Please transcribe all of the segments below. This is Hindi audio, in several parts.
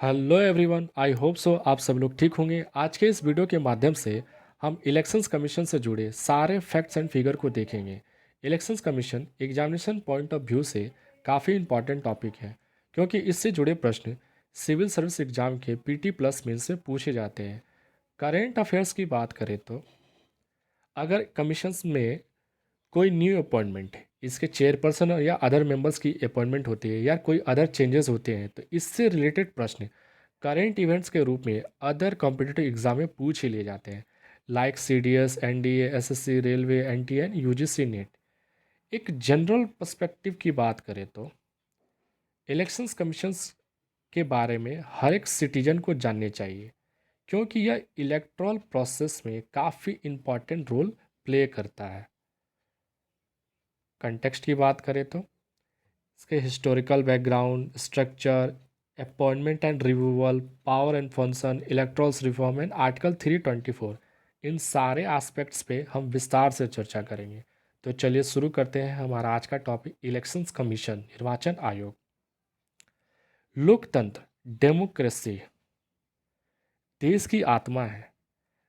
Hello everyone, I hope so आप सब लोग ठीक होंगे। आज के इस वीडियो के माध्यम से हम इलेक्शंस कमीशन से जुड़े सारे फैक्ट्स एंड फिगर को देखेंगे। Elections commission examination point of view से काफ़ी इंपॉर्टेंट टॉपिक है, क्योंकि इससे जुड़े प्रश्न सिविल सर्विस एग्जाम के पीटी प्लस मेन से पूछे जाते हैं। करेंट अफेयर्स की बात करें तो अगर कमीशंस में कोई न्यू अपॉइंटमेंट है, इसके चेयरपर्सन या अदर मेंबर्स की अपॉइंटमेंट होती है या कोई अदर चेंजेस होते हैं, तो इससे रिलेटेड प्रश्न करेंट इवेंट्स के रूप में अदर कॉम्पिटिटिव एग्जाम में पूछ ही लिए जाते हैं, like CDS, NDA, SSC, railway, NTN, UGC, net. एक जनरल पर्सपेक्टिव की बात करें तो इलेक्शंस कमीशंस के बारे में हर एक सिटीजन को जानने चाहिए, क्योंकि यह इलेक्ट्रल प्रोसेस में काफ़ी इम्पॉर्टेंट रोल प्ले करता है। कंटेक्स्ट की बात करें तो इसके historical background, structure, appointment and removal, power and function, electorals reform and article 324, इन सारे एस्पेक्ट्स पे हम विस्तार से चर्चा करेंगे। तो चलिए शुरू करते हैं हमारा आज का टॉपिक, इलेक्शंस कमीशन, निर्वाचन आयोग। लोकतंत्र, डेमोक्रेसी देश की आत्मा है,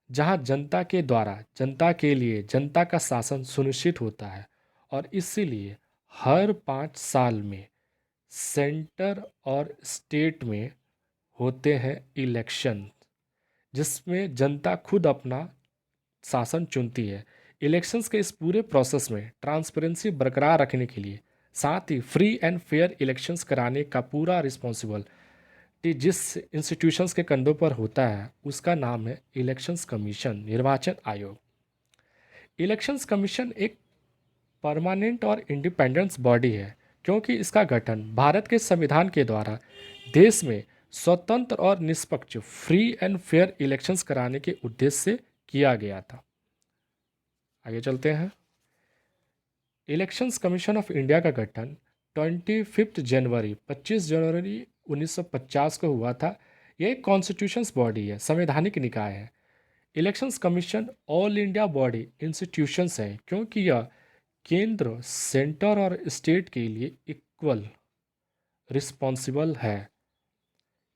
जहां जनता के द्वारा जनता के लिए जनता का शासन सुनिश्चित होता है। और इसीलिए हर 5 साल में सेंटर और स्टेट में होते हैं इलेक्शन, जिसमें जनता खुद अपना शासन चुनती है। इलेक्शंस के इस पूरे प्रोसेस में ट्रांसपेरेंसी बरकरार रखने के लिए, साथ ही फ्री एंड फेयर इलेक्शंस कराने का पूरा रिस्पॉन्सिबल जिस इंस्टीट्यूशंस के कंधों पर होता है, उसका नाम है इलेक्शंस कमीशन, निर्वाचन आयोग। इलेक्शंस कमीशन एक परमानेंट और इंडिपेंडेंस बॉडी है, क्योंकि इसका गठन भारत के संविधान के द्वारा देश में स्वतंत्र और निष्पक्ष फ्री एंड फेयर इलेक्शंस कराने के उद्देश्य से किया गया था। आगे चलते हैं। इलेक्शंस कमीशन ऑफ इंडिया का गठन 25 जनवरी 1950 को हुआ था। यह एक कॉन्स्टिट्यूशंस बॉडी है, संवैधानिक निकाय है। Elections commission all India body institutions है, क्योंकि यह केंद्र, सेंटर और स्टेट के लिए इक्वल रिस्पॉन्सिबल है।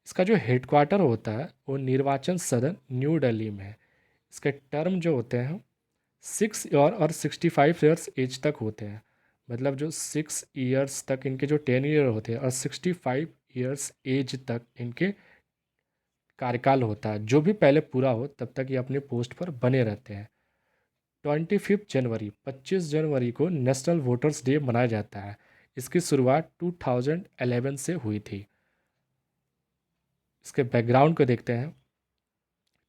इसका जो हेडक्वार्टर होता है वो निर्वाचन सदन न्यू दिल्ली में है। इसके टर्म जो होते हैं 6 ईयर और 65 ईयर्स एज तक होते हैं। मतलब जो 6 ईयर्स तक इनके जो 10 ईयर होते हैं और 65 ईयर्स एज तक इनके कार्यकाल होता है। जो भी पहले पूरा हो तब तक ये अपने पोस्ट पर बने रहते हैं। 25 जनवरी को नेशनल वोटर्स डे मनाया जाता है। इसकी शुरुआत 2011 से हुई थी। इसके बैकग्राउंड को देखते हैं।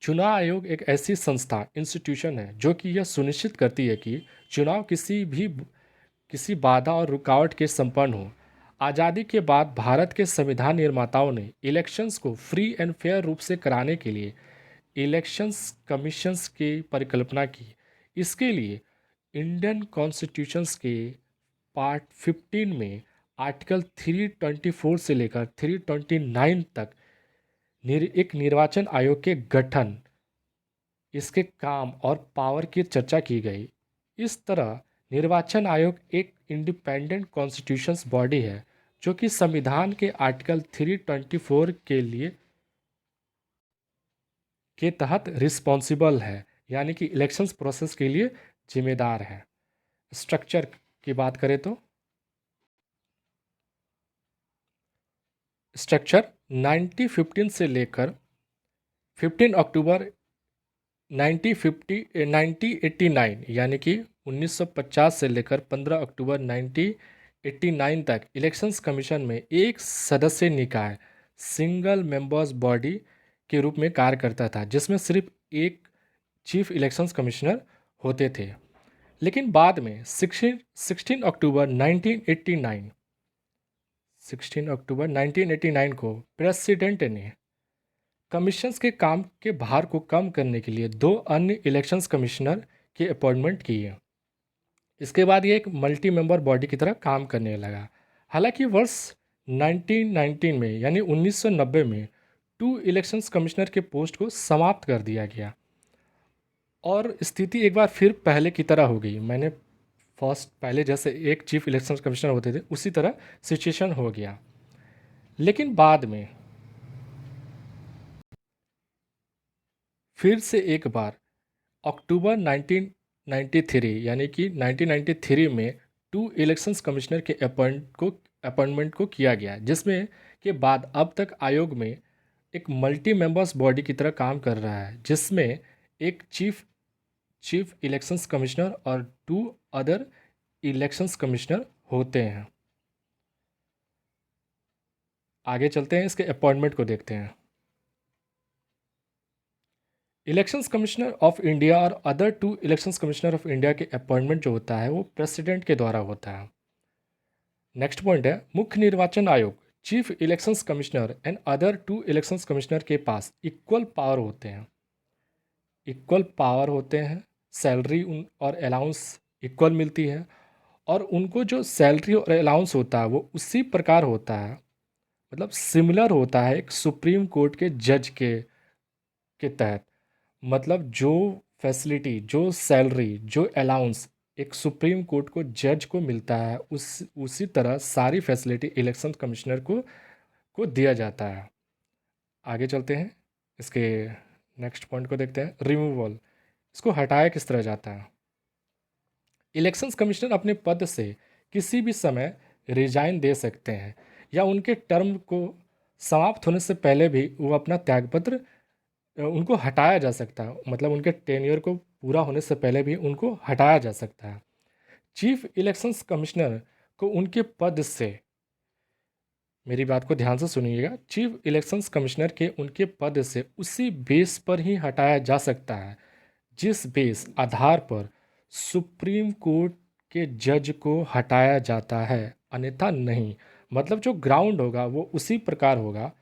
चुनाव आयोग एक ऐसी संस्था, इंस्टीट्यूशन है जो कि यह सुनिश्चित करती है कि चुनाव किसी बाधा और रुकावट के संपन्न हो। आज़ादी के बाद भारत के संविधान निर्माताओं ने इलेक्शंस को फ्री एंड फेयर रूप से कराने के लिए इलेक्शंस कमीशंस की परिकल्पना की। इसके लिए इंडियन कॉन्स्टिट्यूशंस के पार्ट 15 में आर्टिकल 324 से लेकर 329 तक एक निर्वाचन आयोग के गठन, इसके काम और पावर की चर्चा की गई। इस तरह निर्वाचन आयोग एक इंडिपेंडेंट कॉन्स्टिट्यूशंस बॉडी है, जो कि संविधान के आर्टिकल 324 के तहत रिस्पॉन्सिबल है, यानी कि इलेक्शंस प्रोसेस के लिए जिम्मेदार है। स्ट्रक्चर की बात करें तो स्ट्रक्चर 1915 से लेकर 15 अक्टूबर 1989, यानी कि 1950 से लेकर 15 अक्टूबर 1989 तक इलेक्शंस कमीशन में एक सदस्य निकाय, सिंगल मेंबर्स बॉडी के रूप में कार्य करता था, जिसमें सिर्फ एक चीफ इलेक्शंस कमिश्नर होते थे। लेकिन बाद में 16 अक्टूबर 1989 को प्रेसिडेंट ने कमीशंस के काम के भार को कम करने के लिए 2 अन्य इलेक्शंस कमिश्नर की अपॉइंटमेंट की है। इसके बाद ये एक मल्टी मेंबर बॉडी की तरह काम करने लगा। हालांकि वर्ष 1919 में यानी 1990 में 2 इलेक्शंस कमिश्नर के पोस्ट को समाप्त कर दिया गया और स्थिति एक बार फिर पहले की तरह हो गई। पहले जैसे एक चीफ इलेक्शन कमिश्नर होते थे, उसी तरह सिचुएशन हो गया। लेकिन बाद में फिर से एक बार अक्टूबर 1993 यानी कि 1993 में टू इलेक्शंस कमिश्नर के अपॉइंटमेंट को किया गया, जिसमें के बाद अब तक आयोग में एक मल्टी मेंबर्स बॉडी की तरह काम कर रहा है, जिसमें एक चीफ इलेक्शंस कमिश्नर और टू अदर इलेक्शंस कमिश्नर होते हैं। आगे चलते हैं, इसके अपॉइंटमेंट को देखते हैं। इलेक्शंस कमिश्नर ऑफ इंडिया और other two elections commissioner of India के अपॉइंटमेंट जो होता है वो प्रेसिडेंट के द्वारा होता है। नेक्स्ट पॉइंट है, मुख्य निर्वाचन आयोग chief elections commissioner and other two elections commissioner के पास इक्वल पावर होते हैं। इक्वल पावर होते हैं, सैलरी उन और अलाउंस इक्वल मिलती है, और उनको जो सैलरी और अलाउंस होता है वो उसी प्रकार होता है, मतलब सिमिलर होता है एक सुप्रीम कोर्ट के जज के तहत। मतलब जो फैसिलिटी, जो सैलरी, जो अलाउंस एक सुप्रीम कोर्ट को जज को मिलता है, उसी तरह सारी फैसिलिटी इलेक्शन कमिश्नर को दिया जाता है। आगे चलते हैं, इसके नेक्स्ट पॉइंट को देखते हैं, रिमूवल। इसको हटाया किस तरह जाता है। इलेक्शंस कमिश्नर अपने पद से किसी भी समय रिजाइन दे सकते हैं, या उनके टर्म को समाप्त होने से पहले भी वो अपना त्यागपत्र उनको हटाया जा सकता है, मतलब उनके टेन्योर को पूरा होने से पहले भी उनको हटाया जा सकता है। चीफ इलेक्शंस कमिश्नर को उनके पद से, मेरी बात को ध्यान से सुनिएगा, चीफ इलेक्शंस कमिश्नर के उनके पद से उसी बेस पर ही हटाया जा सकता है जिस बेस आधार पर सुप्रीम कोर्ट के जज को हटाया जाता है, अन्यथा नहीं। मतलब जो ग्राउंड होगा वो उसी प्रकार होगा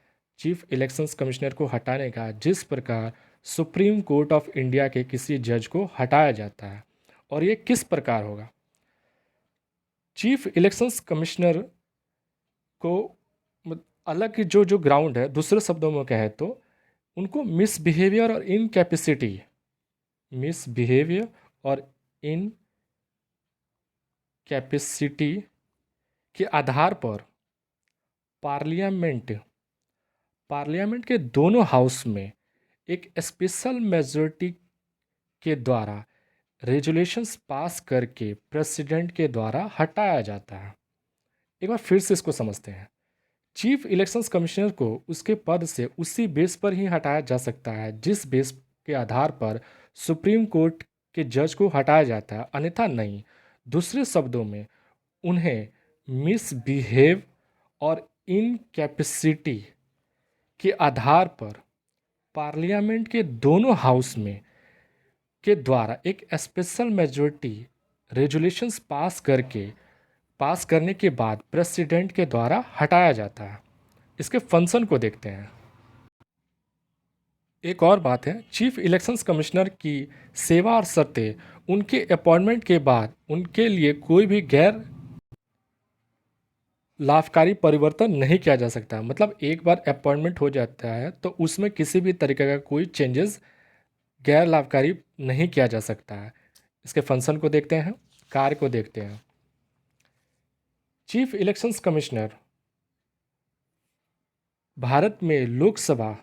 चीफ इलेक्शंस कमिश्नर को हटाने का जिस प्रकार सुप्रीम कोर्ट ऑफ इंडिया के किसी जज को हटाया जाता है। और ये किस प्रकार होगा। चीफ इलेक्शंस कमिश्नर को अलग जो जो ग्राउंड है, दूसरे शब्दों में कहे तो उनको मिसबिहेवियर और इनकैपेसिटी के आधार पर पार्लियामेंट के दोनों हाउस में एक स्पेशल मेजॉरिटी के द्वारा रेजुलेशंस पास करके प्रेसिडेंट के द्वारा हटाया जाता है। एक बार फिर से इसको समझते हैं। चीफ इलेक्शंस कमिश्नर को उसके पद से उसी बेस पर ही हटाया जा सकता है जिस बेस के आधार पर सुप्रीम कोर्ट के जज को हटाया जाता है, अन्यथा नहीं। दूसरे शब्दों में उन्हें मिसबिहेव और इनकैपेसिटी के आधार पर पार्लियामेंट के दोनों हाउस में के द्वारा एक स्पेशल मेजॉरिटी रेजुलेशंस पास करने के बाद प्रेसिडेंट के द्वारा हटाया जाता है। इसके फंक्शन को देखते हैं। एक और बात है, चीफ इलेक्शंस कमिश्नर की सेवा और शर्तें उनके अपॉइंटमेंट के बाद उनके लिए कोई भी गैर लाभकारी परिवर्तन नहीं किया जा सकता। मतलब एक बार अपॉइंटमेंट हो जाता है तो उसमें किसी भी तरीके का कोई चेंजेस गैर लाभकारी नहीं किया जा सकता है। इसके फंक्शन को देखते हैं, कार्य को देखते हैं। चीफ इलेक्शंस कमिश्नर भारत में लोकसभा,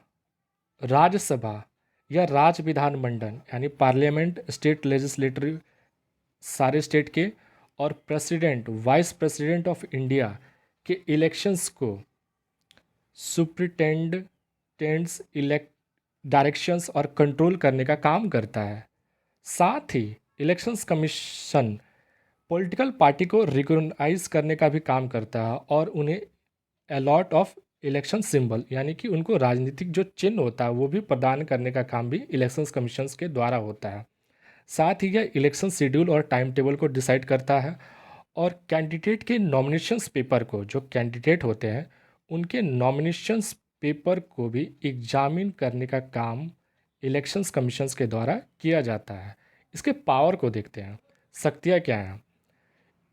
राज्यसभा या राज्य विधानमंडल यानी पार्लियामेंट, स्टेट लेजिस्लेटरी सारे स्टेट के, और president, vice president of India के इलेक्शंस को सुप्रिटेंडेंट्स इलेक्ट डायरेक्शंस और कंट्रोल करने का काम करता है। साथ ही इलेक्शंस कमीशन पॉलिटिकल पार्टी को रिकॉग्नाइज करने का भी काम करता है और उन्हें अलॉट ऑफ इलेक्शन सिंबल यानी कि उनको राजनीतिक जो चिन्ह होता है वो भी प्रदान करने का काम भी इलेक्शंस कमीशन के द्वारा होता है। साथ ही यह इलेक्शन शेड्यूल और टाइम टेबल को डिसाइड करता है, और कैंडिडेट के नॉमिनेशंस पेपर को, जो कैंडिडेट होते हैं उनके नॉमिनेशंस पेपर को भी एग्जामिन करने का काम इलेक्शंस कमीशंस के द्वारा किया जाता है। इसके पावर को देखते हैं, शक्तियाँ क्या हैं।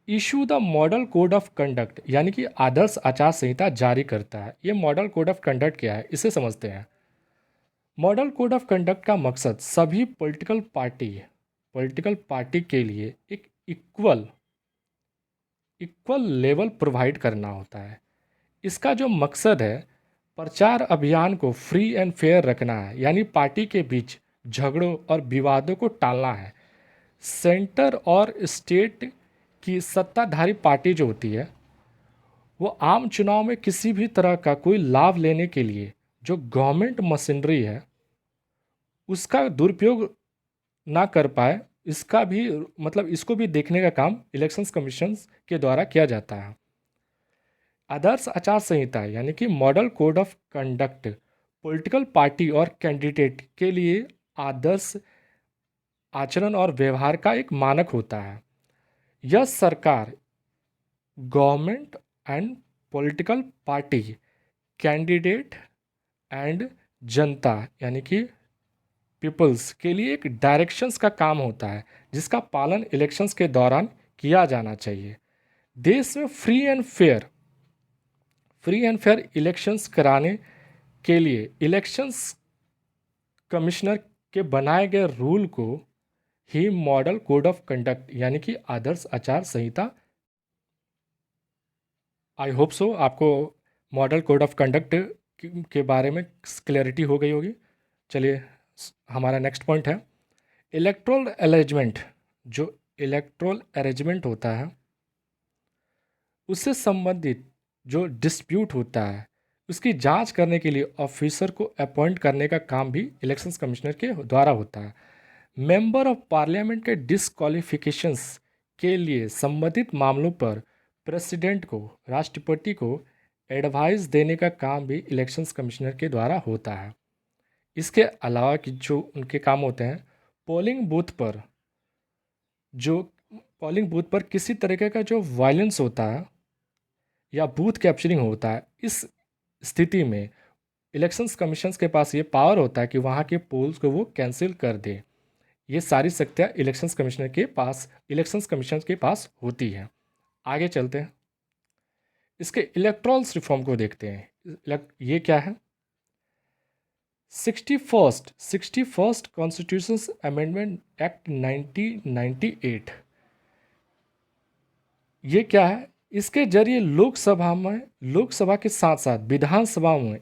Issue the model code of conduct यानी कि आदर्श आचार संहिता जारी करता है। ये मॉडल कोड ऑफ कंडक्ट क्या है, इसे समझते हैं। मॉडल कोड ऑफ कंडक्ट का मकसद सभी पॉलिटिकल पार्टी के लिए एक इक्वल लेवल प्रोवाइड करना होता है। इसका जो मकसद है, प्रचार अभियान को फ्री एंड फेयर रखना है, यानी पार्टी के बीच झगड़ों और विवादों को टालना है। सेंटर और स्टेट की सत्ताधारी पार्टी जो होती है, वो आम चुनाव में किसी भी तरह का कोई लाभ लेने के लिए जो गवर्नमेंट मशीनरी है उसका दुरुपयोग ना कर पाए, इसका भी मतलब इसको भी देखने का काम इलेक्शंस कमीशन के द्वारा किया जाता है। आदर्श आचार संहिता यानी कि model code of conduct political party और कैंडिडेट के लिए आदर्श आचरण और व्यवहार का एक मानक होता है। यह सरकार, government and political party, candidate and जनता यानी कि पीपल्स के लिए एक डायरेक्शंस का काम होता है जिसका पालन इलेक्शंस के दौरान किया जाना चाहिए। देश में फ्री एंड फेयर इलेक्शंस कराने के लिए इलेक्शंस कमिश्नर के बनाए गए रूल को ही मॉडल कोड ऑफ कंडक्ट यानी कि आदर्श आचार संहिता। आई होप सो आपको मॉडल कोड ऑफ कंडक्ट के बारे में क्लैरिटी हो गई होगी। चलिए हमारा नेक्स्ट पॉइंट है इलेक्ट्रोल अरेंजमेंट। जो इलेक्ट्रोल अरेंजमेंट होता है उससे संबंधित जो डिस्प्यूट होता है उसकी जांच करने के लिए ऑफिसर को अपॉइंट करने का काम भी इलेक्शंस कमिश्नर के द्वारा होता है। मेंबर ऑफ पार्लियामेंट के डिसक्वालिफिकेशंस के लिए संबंधित मामलों पर प्रेसिडेंट को, राष्ट्रपति को एडवाइस देने का काम भी इलेक्शंस कमिश्नर के द्वारा होता है। इसके अलावा कि जो उनके काम होते हैं जो पोलिंग बूथ पर किसी तरीके का जो वायलेंस होता है या बूथ कैप्चरिंग होता है, इस स्थिति में इलेक्शंस कमीशंस के पास ये पावर होता है कि वहाँ के पोल्स को वो कैंसिल कर दे। ये सारी शक्तियाँ इलेक्शंस कमीशन के पास होती है। आगे चलते हैं, इसके इलेक्ट्रॉल्स रिफॉर्म को देखते हैं। ये क्या है? 61st constitution amendment act 1998। ये क्या है? इसके जरिए लोकसभा के साथ साथ विधानसभा में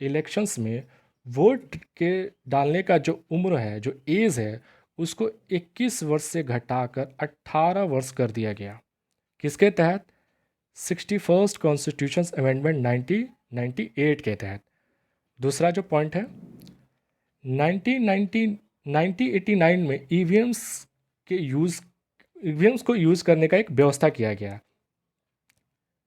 इलेक्शंस में वोट के डालने का जो उम्र है, जो एज है, उसको 21 वर्ष से घटाकर 18 वर्ष कर दिया गया। किसके तहत? 61st कॉन्स्टिट्यूशन अमेंडमेंट 1998 के तहत। दूसरा जो पॉइंट है 1989 में ईवीएम्स को यूज़ करने का एक व्यवस्था किया गया।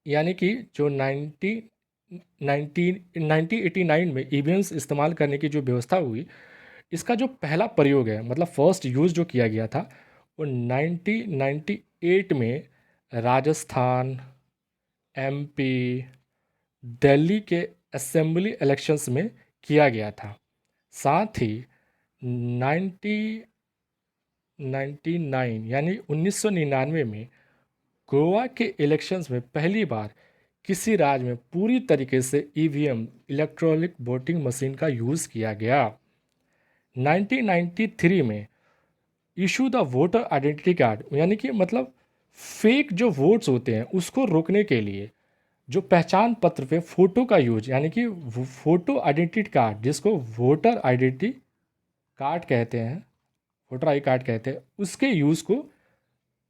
यानी कि जो 1989 में ईवीएम्स इस्तेमाल करने की जो व्यवस्था हुई, इसका जो पहला प्रयोग है, मतलब फर्स्ट यूज़ जो किया गया था, वो 1998 में राजस्थान, एमपी, दिल्ली के असेंबली इलेक्शंस में किया गया था। साथ ही 1999 यानी 1999 में गोवा के इलेक्शंस में पहली बार किसी राज्य में पूरी तरीके से ईवीएम, इलेक्ट्रॉनिक वोटिंग मशीन का यूज़ किया गया। 1993 में issue the voter identity card, यानी कि मतलब फेक जो वोट्स होते हैं उसको रोकने के लिए जो पहचान पत्र पे फ़ोटो का यूज, यानी कि फ़ोटो आइडेंटिटी कार्ड, जिसको वोटर आइडेंटिटी कार्ड कहते हैं, वोटर आई कार्ड कहते हैं, उसके यूज़ को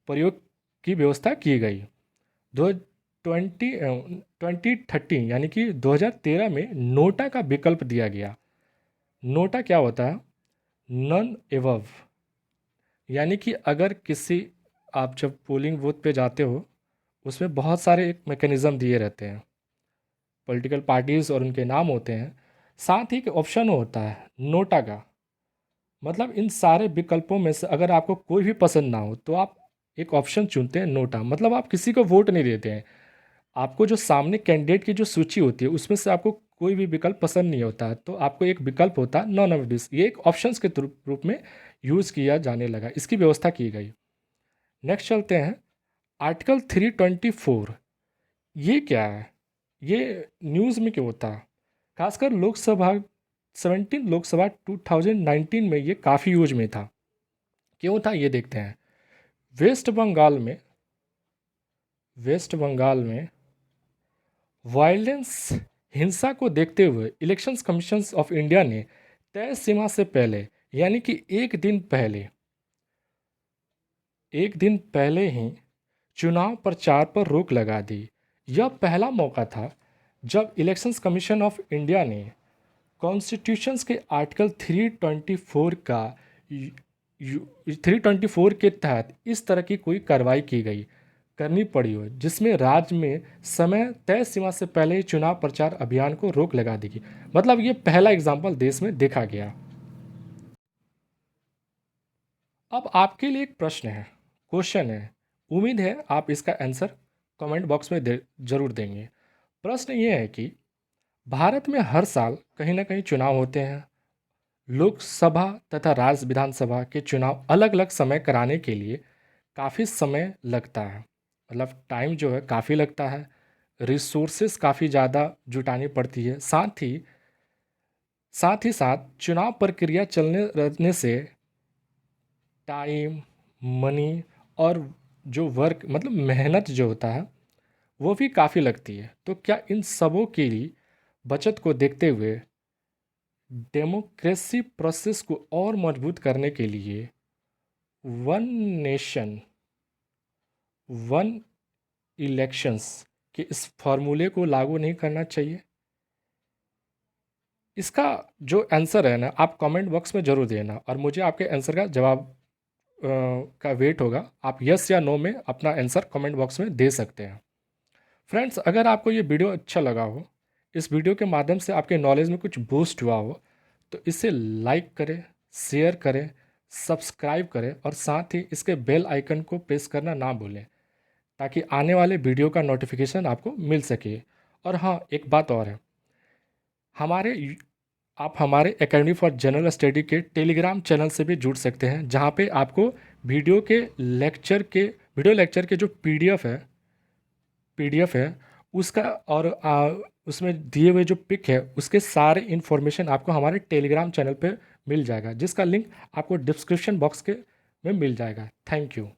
प्रयोग की व्यवस्था की गई। 2013 यानी कि 2013 में नोटा का विकल्प दिया गया। नोटा क्या होता है? नन एवव, यानी कि अगर किसी, आप जब पोलिंग बूथ पे जाते हो उसमें बहुत सारे एक मैकेनिज़्म दिए रहते हैं, पॉलिटिकल पार्टीज़ और उनके नाम होते हैं। साथ ही एक ऑप्शन होता है नोटा का, मतलब इन सारे विकल्पों में से अगर आपको कोई भी पसंद ना हो तो आप एक ऑप्शन चुनते हैं नोटा, मतलब आप किसी को वोट नहीं देते हैं। आपको जो सामने कैंडिडेट की जो सूची होती है उसमें से आपको कोई भी विकल्प पसंद नहीं होता है, तो आपको एक विकल्प होता है नॉन ऑफ दिस। ये एक ऑप्शंस के रूप में यूज़ किया जाने लगा, इसकी व्यवस्था की गई। नेक्स्ट चलते हैं आर्टिकल 324। ये क्या है? ये न्यूज़ में क्यों होता है? खासकर 17 लोकसभा 2019 में ये काफ़ी यूज में था। क्यों था ये देखते हैं। वेस्ट बंगाल में वायलेंस, हिंसा को देखते हुए इलेक्शंस कमीशन ऑफ इंडिया ने तय सीमा से पहले यानी कि एक दिन पहले ही चुनाव प्रचार पर रोक लगा दी। यह पहला मौका था जब इलेक्शंस कमीशन ऑफ इंडिया ने कॉन्स्टिट्यूशंस के आर्टिकल 324 का 324 के तहत इस तरह की कोई कार्रवाई करनी पड़ी हो जिसमें राज्य में समय तय सीमा से पहले ही चुनाव प्रचार अभियान को रोक लगा दी गई। मतलब ये पहला एग्जाम्पल देश में देखा गया। अब आपके लिए एक क्वेश्चन है। उम्मीद है आप इसका आंसर कमेंट बॉक्स में जरूर देंगे। प्रश्न ये है कि भारत में हर साल कहीं ना कहीं चुनाव होते हैं। लोकसभा तथा राज्य विधानसभा के चुनाव अलग अलग समय कराने के लिए काफ़ी समय लगता है, मतलब टाइम जो है काफ़ी लगता है, रिसोर्सेस काफ़ी ज़्यादा जुटानी पड़ती है। साथ ही साथ चुनाव प्रक्रिया चलने रहने से टाइम, मनी और जो वर्क मतलब मेहनत जो होता है वो भी काफ़ी लगती है। तो क्या इन सबों के लिए बचत को देखते हुए डेमोक्रेसी प्रोसेस को और मजबूत करने के लिए वन नेशन वन इलेक्शंस के इस फॉर्मूले को लागू नहीं करना चाहिए? इसका जो आंसर है ना आप कमेंट बॉक्स में ज़रूर देना और मुझे आपके आंसर का जवाब का वेट होगा। आप यस या नो में अपना आंसर कमेंट बॉक्स में दे सकते हैं। फ्रेंड्स, अगर आपको ये वीडियो अच्छा लगा हो, इस वीडियो के माध्यम से आपके नॉलेज में कुछ बूस्ट हुआ हो, तो इसे लाइक करें, शेयर करें, सब्सक्राइब करें और साथ ही इसके बेल आइकन को प्रेस करना ना भूलें ताकि आने वाले वीडियो का नोटिफिकेशन आपको मिल सके। और हाँ, एक बात और है, हमारे आप हमारे एकेडमी फॉर जनरल स्टडी के टेलीग्राम चैनल से भी जुड़ सकते हैं, जहाँ पे आपको वीडियो लेक्चर के जो पीडीएफ है उसका और उसमें दिए हुए जो पिक है उसके सारे इन्फॉर्मेशन आपको हमारे टेलीग्राम चैनल पे मिल जाएगा, जिसका लिंक आपको डिस्क्रिप्शन बॉक्स में मिल जाएगा। Thank you.